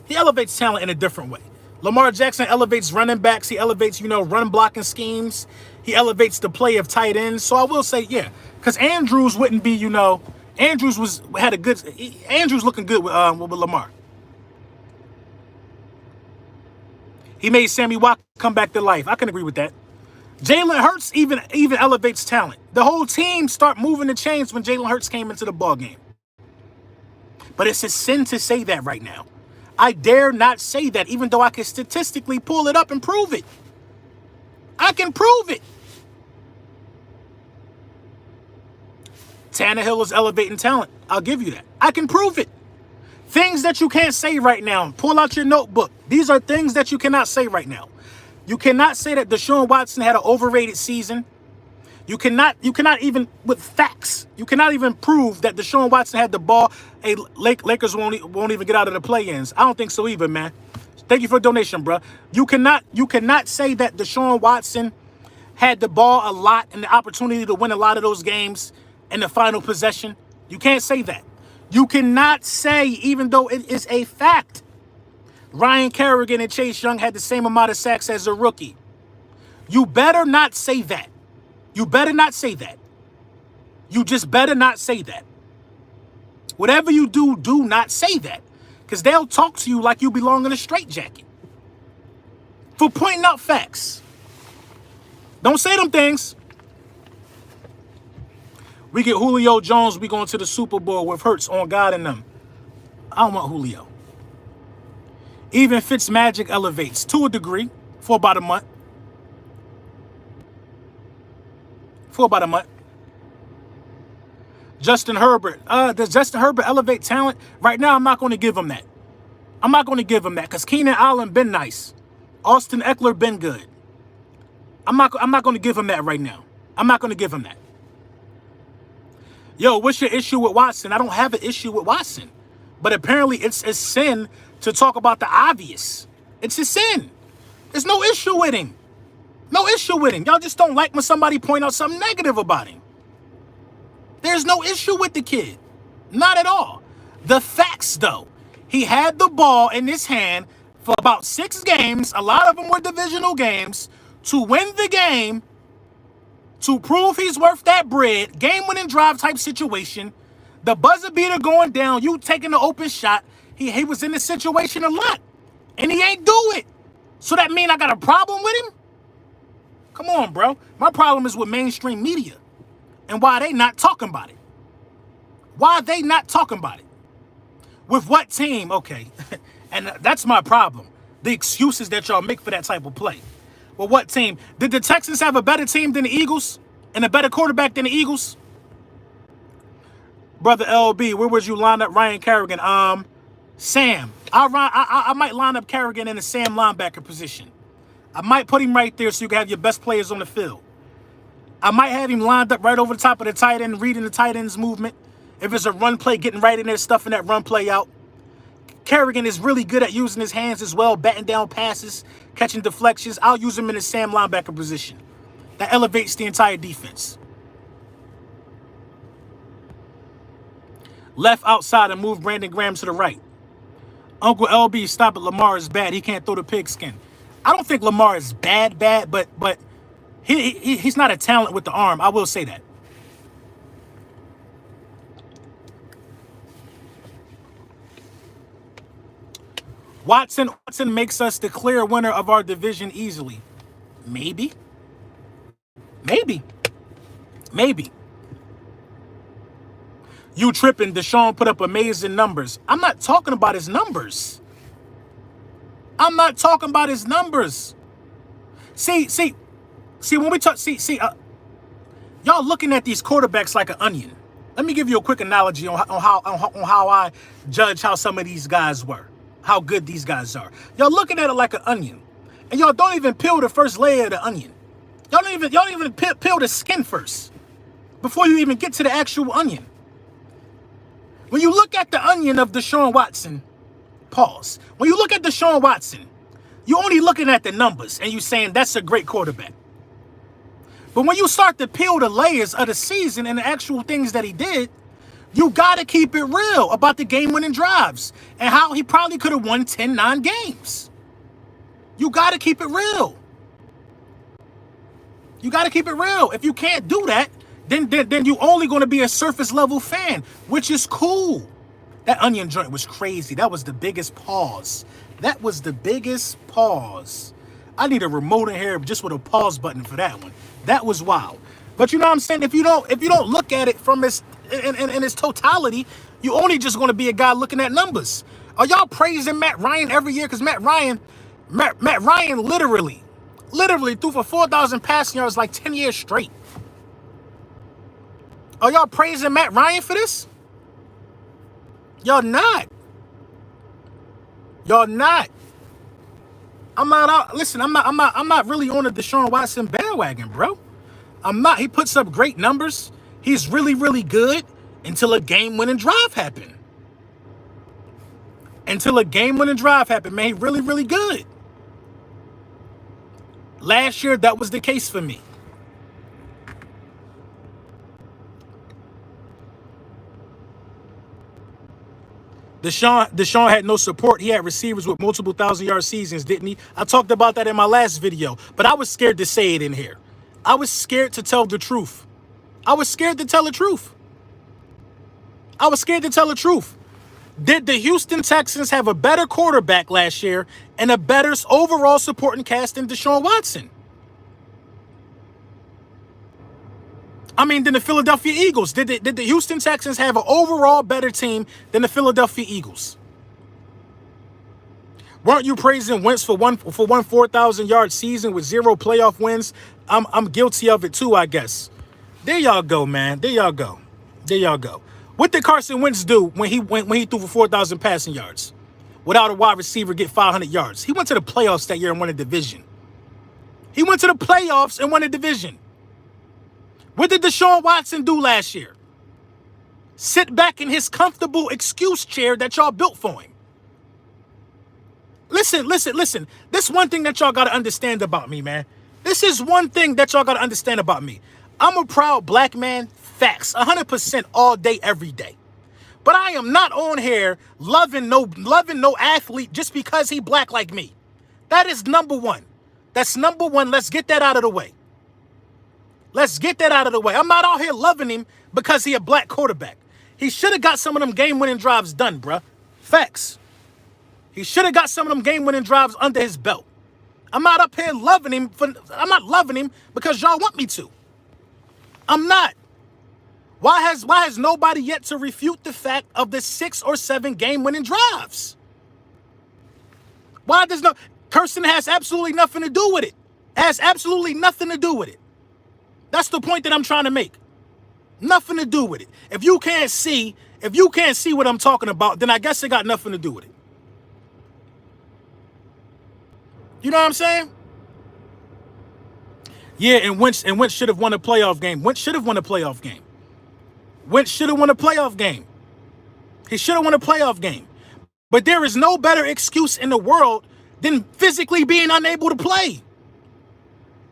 Speaker 1: He elevates talent in a different way. Lamar Jackson elevates running backs. He elevates, run blocking schemes. He elevates the play of tight ends. So I will say, yeah, because Andrews wouldn't be, Andrews looking good with Lamar. He made Sammy Watkins come back to life. I can agree with that. Jalen Hurts even elevates talent. The whole team start moving the chains when Jalen Hurts came into the ballgame. But it's a sin to say that right now. I dare not say that, even though I can statistically pull it up and prove it. I can prove it. Tannehill is elevating talent. I'll give you that. I can prove it. Things that you can't say right now. Pull out your notebook. These are things that you cannot say right now. You cannot say that Deshaun Watson had an overrated season. You cannot even, with facts, you cannot even prove that Deshaun Watson had the ball. Hey, Lakers won't even get out of the play-ins. I don't think so either, man. Thank you for the donation, bro. You cannot say that Deshaun Watson had the ball a lot and the opportunity to win a lot of those games in the final possession. You can't say that. You cannot say, even though it is a fact, Ryan Kerrigan and Chase Young had the same amount of sacks as a rookie. You better not say that. You better not say that. You just better not say that. Whatever you do, do not say that. Because they'll talk to you like you belong in a straitjacket for pointing out facts. Don't say them things. We get Julio Jones, we going to the Super Bowl with Hurts on God and them. I don't want Julio. Even Fitzmagic elevates to a degree for about a month. Justin Herbert. Does Justin Herbert elevate talent? Right now, I'm not going to give him that. I'm not going to give him that because Keenan Allen been nice. Austin Eckler been good. I'm not going to give him that right now. I'm not going to give him that. Yo, what's your issue with Watson? I don't have an issue with Watson. But apparently it's a sin to talk about the obvious. It's a sin. There's no issue with him. No issue with him. Y'all just don't like when somebody point out something negative about him. There's no issue with the kid. Not at all. The facts, though. He had the ball in his hand for about 6 games. A lot of them were divisional games. To win the game, to prove he's worth that bread, game-winning drive type situation, the buzzer beater going down, you taking the open shot. He was in this situation a lot, and he ain't do it. So that mean I got a problem with him? Come on, bro. My problem is with mainstream media and why they not talking about it. Why they not talking about it? With what team? Okay, and that's my problem. The excuses that y'all make for that type of play. Well, what team? Did the Texans have a better team than the Eagles and a better quarterback than the Eagles? Brother LB, where would you line up Ryan Kerrigan? Sam. I might line up Kerrigan in the Sam linebacker position. I might put him right there so you can have your best players on the field. I might have him lined up right over the top of the tight end, reading the tight end's movement. If it's a run play, getting right in there, stuffing that run play out. Kerrigan is really good at using his hands as well, batting down passes, catching deflections. I'll use him in the Sam linebacker position. That elevates the entire defense. Left outside and move Brandon Graham to the right. Uncle LB, stop it. Lamar is bad. He can't throw the pigskin. I don't think Lamar is bad, but he's not a talent with the arm. I will say that. Watson makes us the clear winner of our division easily. Maybe. You tripping. Deshaun put up amazing numbers. I'm not talking about his numbers. See, when we talk, y'all looking at these quarterbacks like an onion. Let me give you a quick analogy on how I judge how some of these guys were, how good these guys are. Y'all looking at it like an onion, and y'all don't even peel the first layer of the onion. Y'all don't even peel the skin first before you even get to the actual onion. When you look at the onion of Deshaun Watson, pause. When you look at Deshaun Watson, you're only looking at the numbers and you're saying that's a great quarterback. But when you start to peel the layers of the season and the actual things that he did, you got to keep it real about the game-winning drives and how he probably could have won 10-9 games. You got to keep it real. You got to keep it real. If you can't do that, then you only going to be a surface-level fan, which is cool. That onion joint was crazy. That was the biggest pause. I need a remote in here just with a pause button for that one. That was wild. But you know what I'm saying? If you don't look at it from its in its totality, you only just going to be a guy looking at numbers. Are y'all praising Matt Ryan every year? Because Matt Ryan literally threw for 4,000 passing yards like 10 years straight. Are y'all praising Matt Ryan for this? Y'all not. I'm not out. Listen, I'm not really on the Deshaun Watson bandwagon, bro. I'm not. He puts up great numbers. He's really, really good until a game-winning drive happened. Until a game-winning drive happened, man, he really, really good. Last year, that was the case for me. Deshaun had no support. He had receivers with multiple 1,000-yard seasons, didn't he? I talked about that in my last video, but I was scared to say it in here. I was scared to tell the truth. I was scared to tell the truth. I was scared to tell the truth. Did the Houston Texans have a better quarterback last year and a better overall supporting cast than Deshaun Watson? I mean, than the Philadelphia Eagles. Did the Houston Texans have an overall better team than the Philadelphia Eagles? Weren't you praising Wentz for one 4,000-yard season with 0 playoff wins? I'm guilty of it too, I guess. There y'all go, man. There y'all go. There y'all go. What did Carson Wentz do when he threw for 4,000 passing yards without a wide receiver get 500 yards? He went to the playoffs that year and won a division. He went to the playoffs and won a division. What did Deshaun Watson do last year? Sit back in his comfortable excuse chair that y'all built for him. Listen. This one thing that y'all got to understand about me, man. This is one thing that y'all got to understand about me. I'm a proud black man. Facts. 100% all day, every day. But I am not on here loving no athlete just because he black like me. That is number one. That's number one. Let's get that out of the way. Let's get that out of the way. I'm not out here loving him because he a black quarterback. He should have got some of them game-winning drives done, bruh. Facts. He should have got some of them game-winning drives under his belt. I'm not up here loving him. I'm not loving him because y'all want me to. I'm not. Why has nobody yet to refute the fact of the 6 or 7 game-winning drives? Why does no... Kirsten has absolutely nothing to do with it. Has absolutely nothing to do with it. That's the point that I'm trying to make. Nothing to do with it. If you can't see what I'm talking about, then I guess it got nothing to do with it. You know what I'm saying? Yeah, and Wentz should have won a playoff game. Wentz should have won a playoff game. Wentz should have won a playoff game. He should have won a playoff game. But there is no better excuse in the world than physically being unable to play.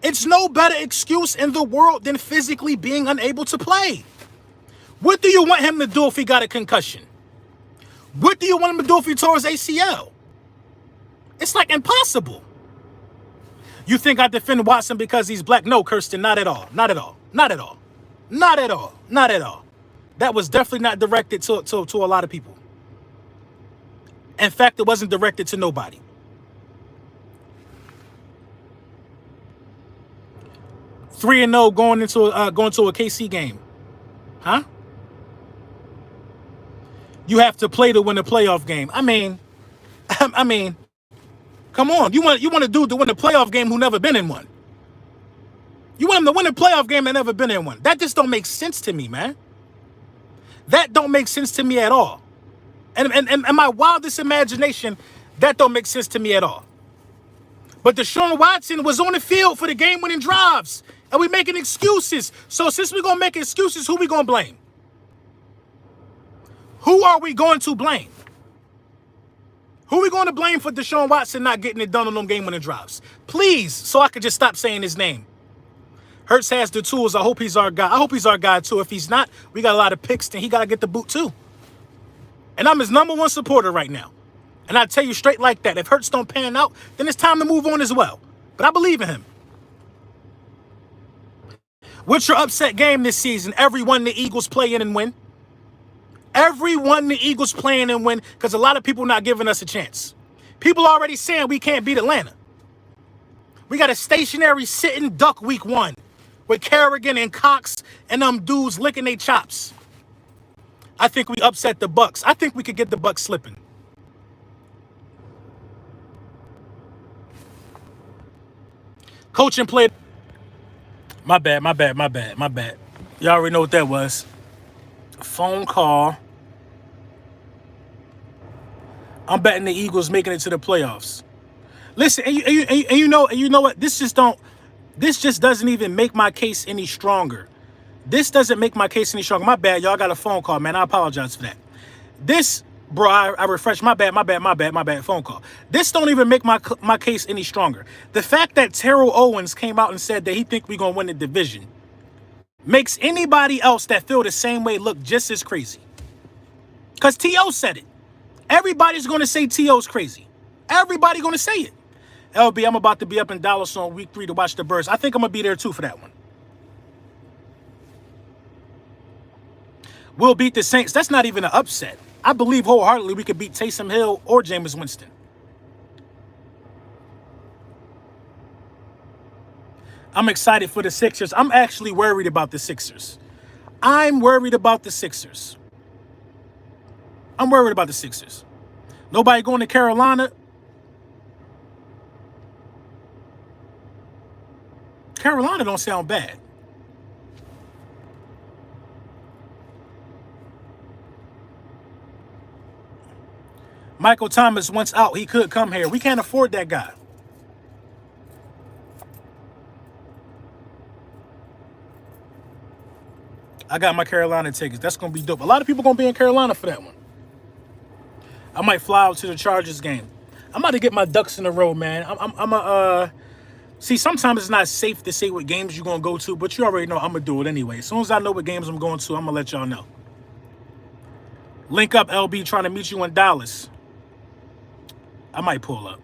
Speaker 1: It's no better excuse in the world than physically being unable to play. What do you want him to do if he got a concussion? What do you want him to do if he tore his ACL? It's like impossible. You think I defend Watson because he's black? No, Kirsten, not at all. Not at all. Not at all. Not at all. Not at all. That was definitely not directed to a lot of people. In fact, it wasn't directed to nobody. Three and 0 going into a KC game, huh? You have to play to win a playoff game. I mean, come on. You want a dude to win a playoff game who never been in one. You want him to win a playoff game and never been in one. That just don't make sense to me, man. That don't make sense to me at all. And my wildest imagination, that don't make sense to me at all. But Deshaun Watson was on the field for the game-winning drives. And we making excuses. So since we're going to make excuses, who we going to blame? Who are we going to blame? Who are we going to blame for Deshaun Watson not getting it done on them game-winning drives? Please, so I could just stop saying his name. Hurts has the tools. I hope he's our guy. I hope he's our guy, too. If he's not, we got a lot of picks, then he got to get the boot, too. And I'm his #1 supporter right now. And I tell you straight like that, if Hurts don't pan out, then it's time to move on as well. But I believe in him. What's your upset game this season? Every one the Eagles play in and win. Every one the Eagles play in and win, because a lot of people not giving us a chance. People already saying we can't beat Atlanta. We got a stationary sitting duck week 1 with Kerrigan and Cox and them dudes licking their chops. I think we upset the Bucks. I think we could get the Bucks slipping. Coach and play. My bad. Y'all already know what that was. Phone call. I'm betting the Eagles making it to the playoffs. Listen, and you know what? This just doesn't even make my case any stronger. This doesn't make my case any stronger. My bad, y'all got a phone call, man. I apologize for that. This Bro, I refreshed. My bad. Phone call. This don't even make my case any stronger. The fact that Terrell Owens came out and said that he think we're going to win the division makes anybody else that feel the same way look just as crazy. Because T.O. said it. Everybody's going to say T.O.'s crazy. Everybody going to say it. LB, I'm about to be up in Dallas on week 3 to watch the Birds. I think I'm going to be there too for that one. We'll beat the Saints. That's not even an upset. I believe wholeheartedly we could beat Taysom Hill or Jameis Winston. I'm excited for the Sixers. I'm actually worried about the Sixers. I'm worried about the Sixers. Nobody going to Carolina. Carolina don't sound bad. Michael Thomas once out. He could come here. We can't afford that guy. I got my Carolina tickets. That's going to be dope. A lot of people going to be in Carolina for that one. I might fly out to the Chargers game. I'm about to get my ducks in a row, man. See, sometimes it's not safe to say what games you're going to go to, but you already know I'm going to do it anyway. As soon as I know what games I'm going to, I'm going to let y'all know. Link up, LB, trying to meet you in Dallas. I might pull up.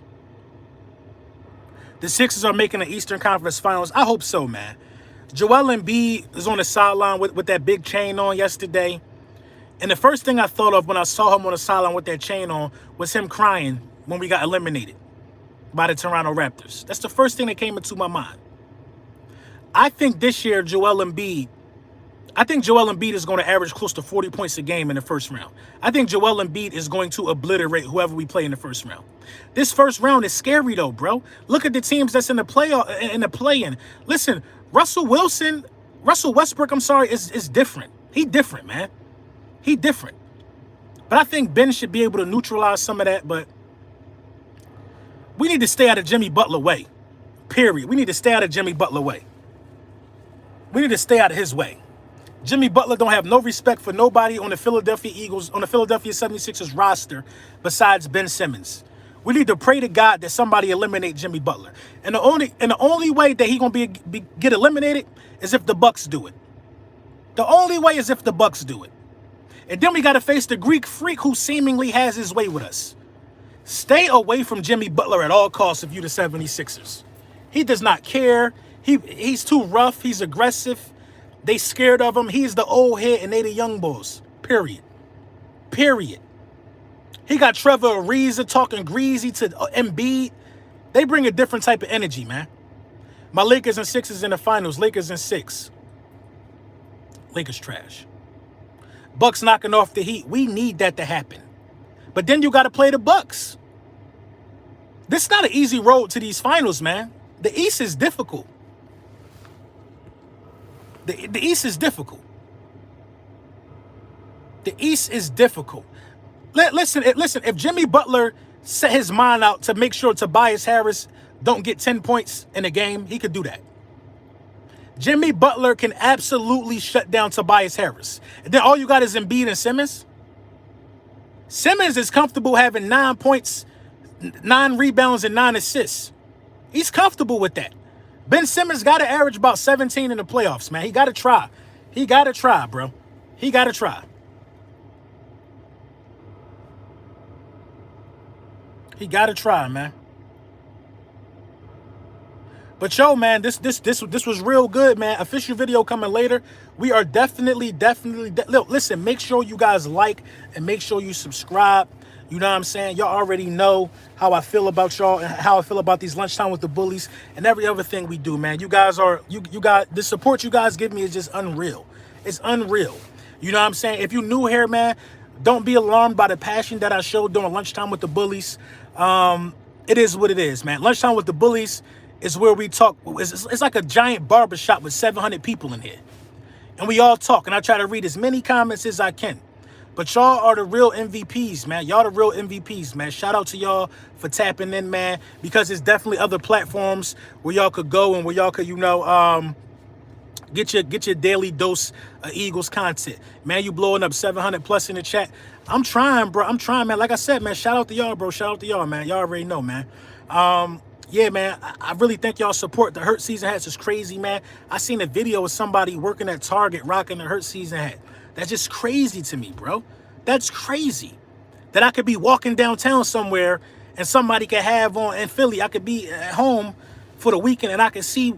Speaker 1: The Sixers are making the Eastern Conference Finals. I hope so, man. Joel Embiid is on the sideline with that big chain on yesterday. And the first thing I thought of when I saw him on the sideline with that chain on was him crying when we got eliminated by the Toronto Raptors. That's the first thing that came into my mind. I think this year, Joel Embiid is going to average close to 40 points a game in the first round. I think Joel Embiid is going to obliterate whoever we play in the first round. This first round is scary, though, bro. Look at the teams that's in the play-in. Listen, Russell Westbrook, is different. He different, man. He different. But I think Ben should be able to neutralize some of that, but we need to stay out of Jimmy Butler way. Period. We need to stay out of Jimmy Butler way. We need to stay out of his way. Jimmy Butler don't have no respect for nobody on the Philadelphia 76ers roster besides Ben Simmons. We need to pray to God that somebody eliminate Jimmy Butler. And the only way that he gonna get eliminated is if the Bucks do it. The only way is if the Bucks do it. And then we got to face the Greek freak who seemingly has his way with us. Stay away from Jimmy Butler at all costs if you're the 76ers. He does not care. He's too rough. He's aggressive. They scared of him. He's the old head and they the young boys. Period. He got Trevor Ariza talking greasy to Embiid. They bring a different type of energy, man. My Lakers and Sixers in the finals. Lakers in 6. Lakers trash. Bucks knocking off the Heat. We need that to happen. But then you got to play the Bucks. This is not an easy road to these finals, man. The East is difficult. The East is difficult. The East is difficult. Listen, if Jimmy Butler set his mind out to make sure Tobias Harris don't get 10 points in a game, he could do that. Jimmy Butler can absolutely shut down Tobias Harris. And then all you got is Embiid and Simmons. Simmons is comfortable having 9 points, 9 rebounds, and 9 assists. He's comfortable with that. Ben Simmons got to average about 17 in the playoffs, man. He got to try. He got to try, bro. He got to try. He got to try, man. But yo, man, this was real good, man. Official video coming later. We are definitely. Look, listen, make sure you guys like and make sure you subscribe. You know what I'm saying? Y'all already know how I feel about y'all and how I feel about these Lunchtime with the Bullies and every other thing we do, man. You guys the support you guys give me is just unreal. It's unreal. You know what I'm saying? If you're new here, man, don't be alarmed by the passion that I showed during Lunchtime with the Bullies. It is what it is, man. Lunchtime with the Bullies is where we talk. It's like a giant barbershop with 700 people in here. And we all talk. And I try to read as many comments as I can. But y'all are the real MVPs, man. Y'all the real MVPs, man. Shout out to y'all for tapping in, man. Because there's definitely other platforms where y'all could go and where y'all could, Get your daily dose of Eagles content. Man, you blowing up 700 plus in the chat. I'm trying, bro. I'm trying, man. Like I said, man, shout out to y'all, bro. Shout out to y'all, man. Y'all already know, man. Yeah, man, I really think y'all support. The Hurt Season hats is crazy, man. I seen a video of somebody working at Target rocking the Hurt Season hat. That's just crazy to me, bro. That's crazy. That I could be walking downtown somewhere and somebody could have on in Philly. I could be at home for the weekend and I can see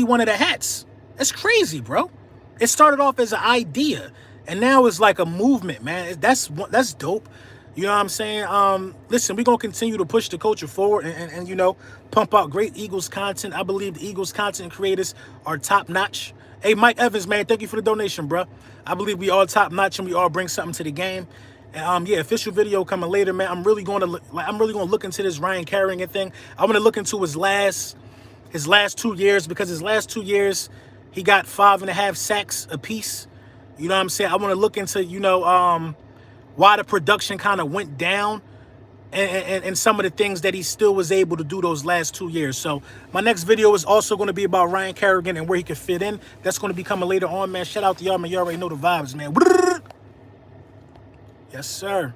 Speaker 1: one of the hats. That's crazy, bro. It started off as an idea and now it's like a movement, man. That's dope. You know what I'm saying? Listen, we're going to continue to push the culture forward and, you know, pump out great Eagles content. I believe the Eagles content creators are top notch. Hey, Mike Evans, man, thank you for the donation, bro. I believe we all top notch and we all bring something to the game. And, yeah, official video coming later, man. I'm really going to look into this Ryan Kerrigan thing. I want to look into his last 2 years, because his last 2 years he got 5.5 sacks apiece. You know what I'm saying? I want to look into, you know, why the production kind of went down and some of the things that he still was able to do those last 2 years. So my next video is also going to be about Ryan Kerrigan and where he could fit in. That's going to be coming later on, man. Shout out to y'all, man. You already know the vibes, man. Yes, sir.